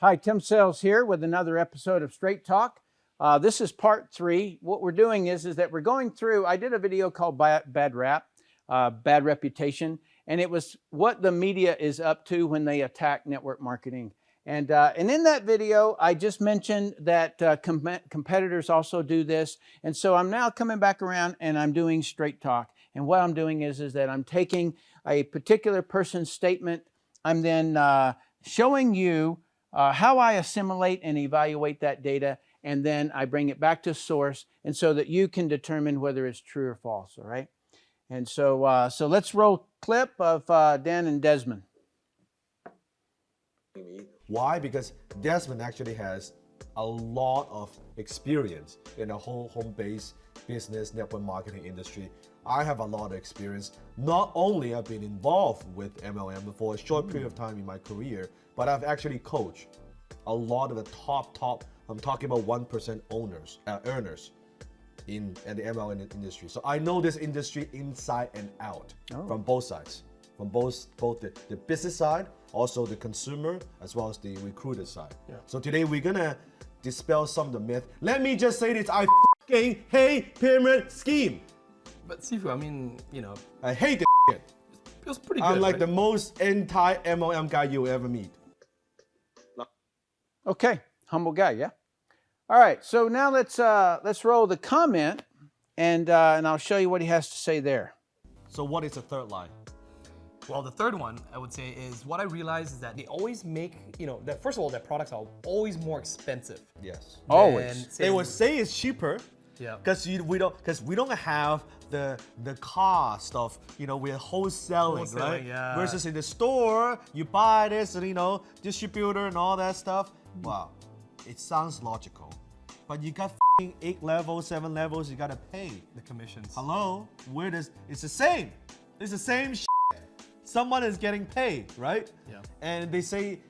Hi, Tim Sales here with another episode of Straight Talk. This is part 3. What we're doing is that we're going through, I did a video called Bad Rap, Bad Reputation, and it was what the media is up to when they attack network marketing. And in that video, I just mentioned that competitors also do this. And so I'm now coming back around and I'm doing Straight Talk. And what I'm doing is that I'm taking a particular person's statement. I'm then showing you how I assimilate and evaluate that data, and then I bring it back to source, and so that you can determine whether it's true or false, all right? And so, so let's roll clip of Dan and Desmond. Why? Because Desmond actually has a lot of experience in the whole home-based business network marketing industry. I have a lot of experience. Not only I've been involved with MLM for a short period of time in my career, but I've actually coached a lot of the top, I'm talking about 1% earners in the MLM industry. So I know this industry inside and out from both sides, from both the business side, also the consumer, as well as the recruiter side. Yeah. So today we're gonna dispel some of the myth. Let me just say this, I fucking hate pyramid scheme. But Sifu, I mean, you know, I hate the shit. It was pretty good. I'm like right? the most anti-MLM guy you'll ever meet. Okay, humble guy, yeah? All right, so now let's roll the comment, and I'll show you what he has to say there. So what is the third line? Well, the third one, I would say, is what I realized is that they always make, you know, that first of all, their products are always more expensive. Yes. Always. They would say it's cheaper. Yeah. Because we don't have the cost of, you know, we're wholesaling, right? Yeah. Versus in the store, you buy this and, you know, distributor and all that stuff. Wow, it sounds logical, but you got 8 levels, 7 levels, you gotta pay The commissions. Hello, where does it's the same? It's the same shit. Someone is getting paid, right? Yeah. And they say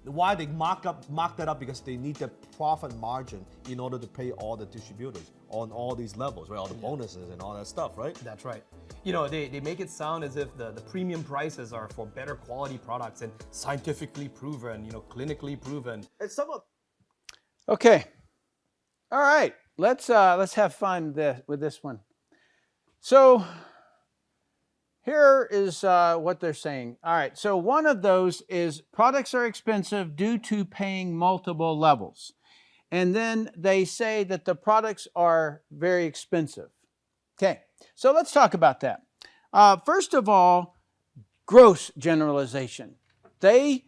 why they mark that up because they need the profit margin in order to pay all the distributors on all these levels, right? All the bonuses and all that stuff, right? That's right. You know, they make it sound as if the premium prices are for better quality products and scientifically proven, you know, clinically proven. And some of Okay, all right, let's have fun with this one. So here is what they're saying. All right, so one of those is products are expensive due to paying multiple levels. And then they say that the products are very expensive. Okay, so let's talk about that. First of all, gross generalization. They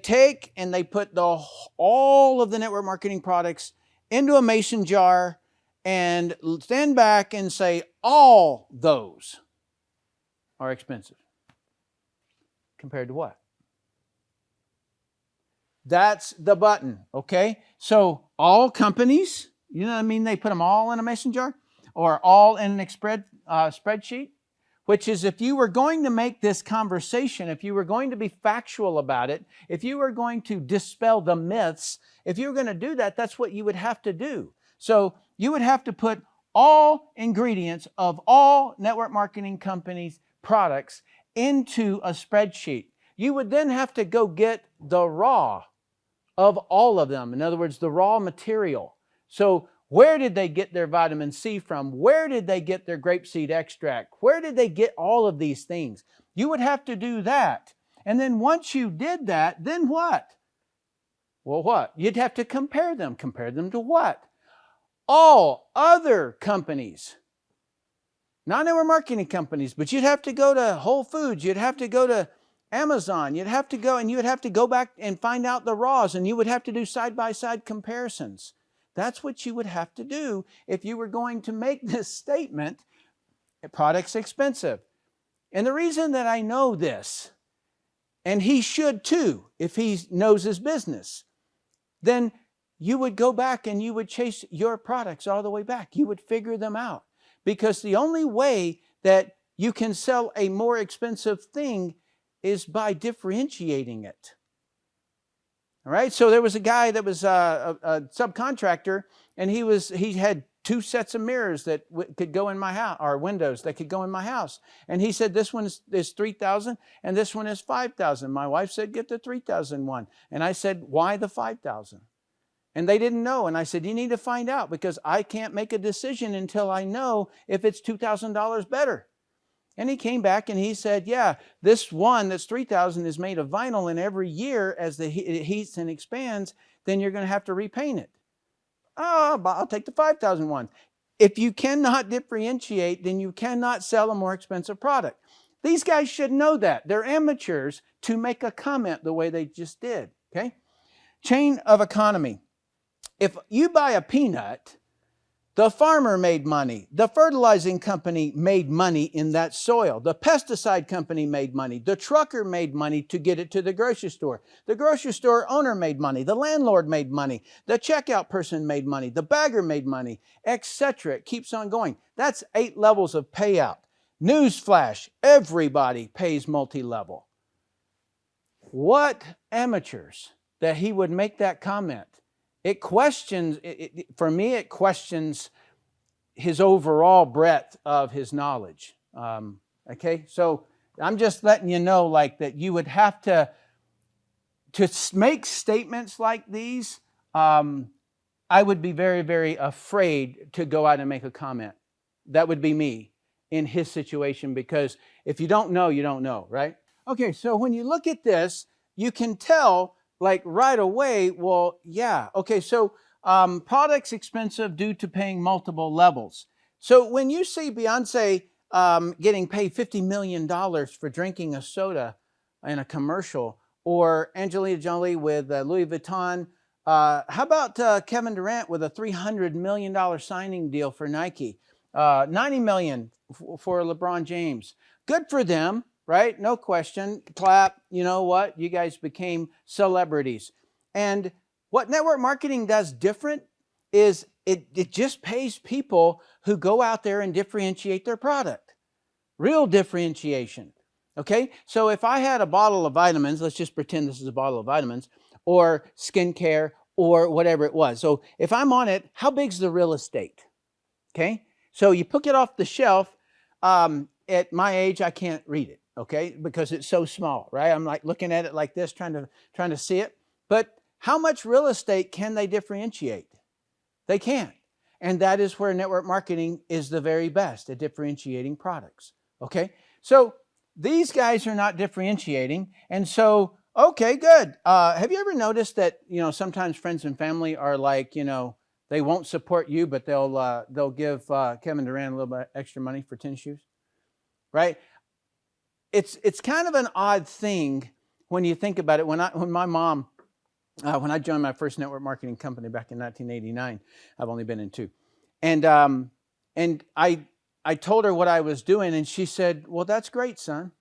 take and they put all of the network marketing products into a mason jar and stand back and say all those are expensive. Compared to what? That's the button, okay? So all companies, you know what I mean? They put them all in a mason jar or all in an spreadsheet, which is if you were going to make this conversation, if you were going to be factual about it, if you were going to dispel the myths, if you were going to do that, that's what you would have to do. So you would have to put all ingredients of all network marketing companies' products into a spreadsheet. You would then have to go get the raw of all of them. In other words, the raw material. So where did they get their vitamin C from? Where did they get their grapeseed extract? Where did they get all of these things? You would have to do that. And then once you did that, then what? Well, what? You'd have to compare them. Compare them to what? All other companies. Not network marketing companies, but you'd have to go to Whole Foods. You'd have to go to Amazon. You'd have to go and you would have to go back and find out the raws, and you would have to do side-by-side comparisons. That's what you would have to do if you were going to make this statement, product's expensive. And the reason that I know this, and he should too, if he knows his business, then you would go back and you would chase your products all the way back. You would figure them out. Because the only way that you can sell a more expensive thing is by differentiating it. All right, so there was a guy that was a subcontractor, and he had 2 sets of mirrors that could go in my house, or windows that could go in my house. And he said, this one is $3,000 and this one is $5,000. My wife said, get the $3,000 one. And I said, why the $5,000? And they didn't know. And I said, you need to find out, because I can't make a decision until I know if it's $2,000 better. And he came back and he said, yeah, this one that's $3,000 is made of vinyl, and every year as it heats and expands, then you're going to have to repaint it. Oh, I'll take the $5,000 one. If you cannot differentiate, then you cannot sell a more expensive product. These guys should know that. They're amateurs to make a comment the way they just did. Okay? Chain of economy. If you buy a peanut, the farmer made money. The fertilizing company made money in that soil. The pesticide company made money. The trucker made money to get it to the grocery store. The grocery store owner made money. The landlord made money. The checkout person made money. The bagger made money, etc. It keeps on going. That's 8 levels of payout. Newsflash, everybody pays multi-level. What amateurs that he would make that comment. It questions, for me, it questions his overall breadth of his knowledge. Okay, so I'm just letting you know, like, that you would have to make statements like these. I would be very, very afraid to go out and make a comment. That would be me in his situation, because if you don't know, you don't know, right? Okay, so when you look at this, you can tell, like, right away, well, yeah. Okay, so products expensive due to paying multiple levels. So when you see Beyonce getting paid $50 million for drinking a soda in a commercial, or Angelina Jolie with Louis Vuitton, how about Kevin Durant with a $300 million signing deal for Nike, $90 million for LeBron James? Good for them. Right? No question. Clap. You know what? You guys became celebrities. And what network marketing does different is it just pays people who go out there and differentiate their product. Real differentiation. Okay? So if I had a bottle of vitamins, let's just pretend this is a bottle of vitamins, or skincare, or whatever it was. So if I'm on it, how big's the real estate? Okay? So you pick it off the shelf. At my age, I can't read it. Okay, because it's so small, right? I'm like looking at it like this, trying to see it. But how much real estate can they differentiate? They can't. And that is where network marketing is the very best at differentiating products. Okay, so these guys are not differentiating. And so, okay, good. Have you ever noticed that, sometimes friends and family are like, they won't support you, but they'll give Kevin Durant a little bit extra money for tennis shoes, right? It's kind of an odd thing when you think about it. When my mom, when I joined my first network marketing company back in 1989, I've only been in 2, and I told her what I was doing, and she said, "Well, that's great, son."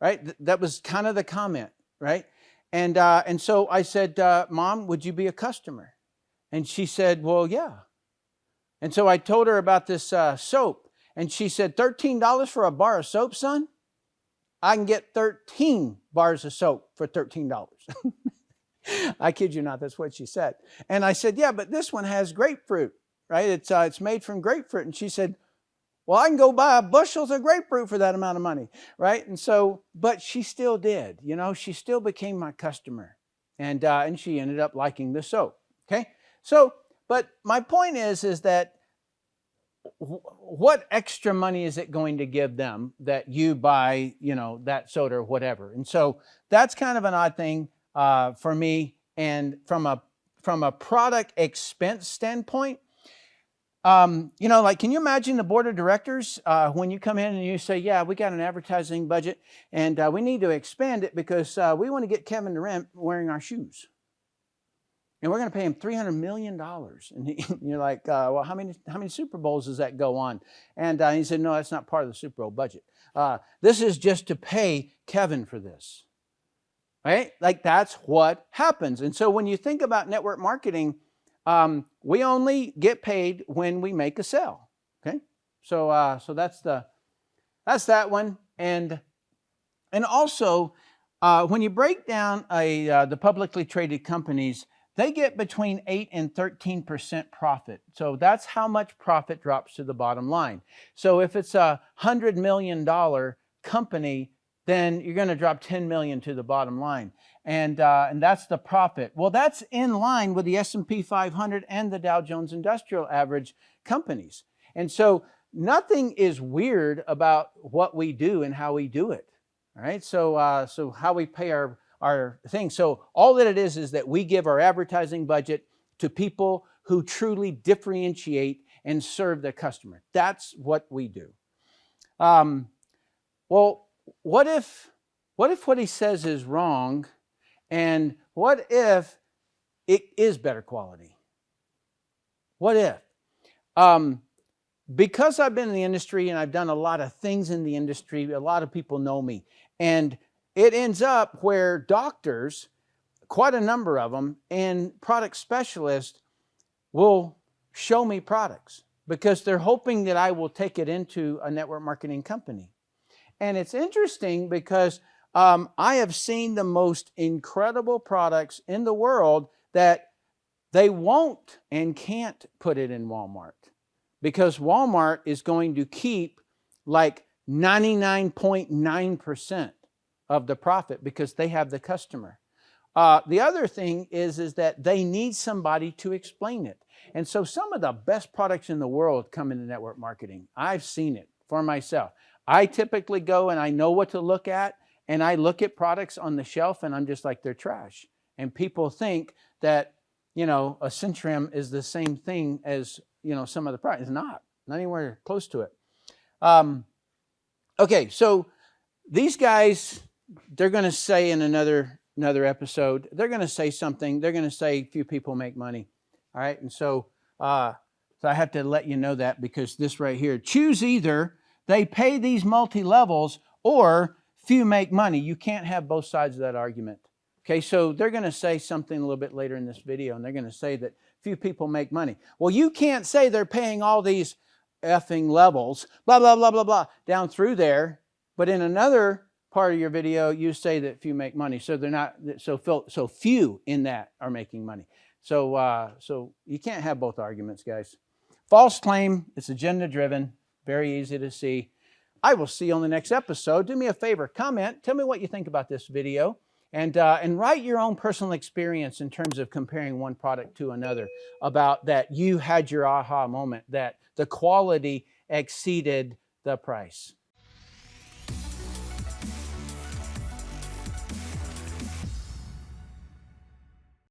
Right? That was kind of the comment, right? And so I said, "Mom, would you be a customer?" And she said, "Well, yeah." And so I told her about this soap, and she said, $13 for a bar of soap, son? I can get 13 bars of soap for $13. I kid you not, that's what she said. And I said, yeah, but this one has grapefruit, right? It's made from grapefruit. And she said, well, I can go buy bushels of grapefruit for that amount of money, right? And so, but she still did, she still became my customer. And she ended up liking the soap, okay? So, but my point is that what extra money is it going to give them that you buy, that soda or whatever? And so that's kind of an odd thing for me. And from a product expense standpoint, like, can you imagine the board of directors when you come in and you say, yeah, we got an advertising budget and we need to expand it because we want to get Kevin Durant wearing our shoes. And we're going to pay him $300 million. And you're like, well, how many Super Bowls does that go on? And he said, no, that's not part of the Super Bowl budget. This is just to pay Kevin for this. Right? Like, that's what happens. And so when you think about network marketing, we only get paid when we make a sale. Okay? So that's that one. And also, when you break down the publicly traded companies, they get between 8 and 13% profit. So that's how much profit drops to the bottom line. So if it's a $100 million company, then you're going to drop 10 million to the bottom line. And that's the profit. Well, that's in line with the S&P 500 and the Dow Jones Industrial Average companies. And so nothing is weird about what we do and how we do it. All right. So how we pay our thing. So all that it is that we give our advertising budget to people who truly differentiate and serve the customer. That's what we do. Well, what if what he says is wrong, and what if it is better quality? What if? Because I've been in the industry and I've done a lot of things in the industry, a lot of people know me. And it ends up where doctors, quite a number of them, and product specialists will show me products because they're hoping that I will take it into a network marketing company. And it's interesting because I have seen the most incredible products in the world that they won't and can't put it in Walmart because Walmart is going to keep like 99.9% of the profit because they have the customer. The other thing is that they need somebody to explain it. And so some of the best products in the world come into network marketing. I've seen it for myself. I typically go and I know what to look at, and I look at products on the shelf and I'm just like, they're trash. And people think that, a Centrum is the same thing as, some other products. It's not anywhere close to it. Okay, so these guys, they're going to say in another episode, they're going to say something. They're going to say few people make money. All right, and so I have to let you know that because this right here, choose either they pay these multi-levels or few make money. You can't have both sides of that argument. Okay, so they're going to say something a little bit later in this video, and they're going to say that few people make money. Well, you can't say they're paying all these effing levels, blah, blah, blah, blah, blah, down through there. But in another part of your video, you say that few make money. So they're not, so few in that are making money. So you can't have both arguments, guys. False claim, it's agenda driven, very easy to see. I will see you on the next episode. Do me a favor, comment, tell me what you think about this video, and write your own personal experience in terms of comparing one product to another, about that you had your aha moment, that the quality exceeded the price.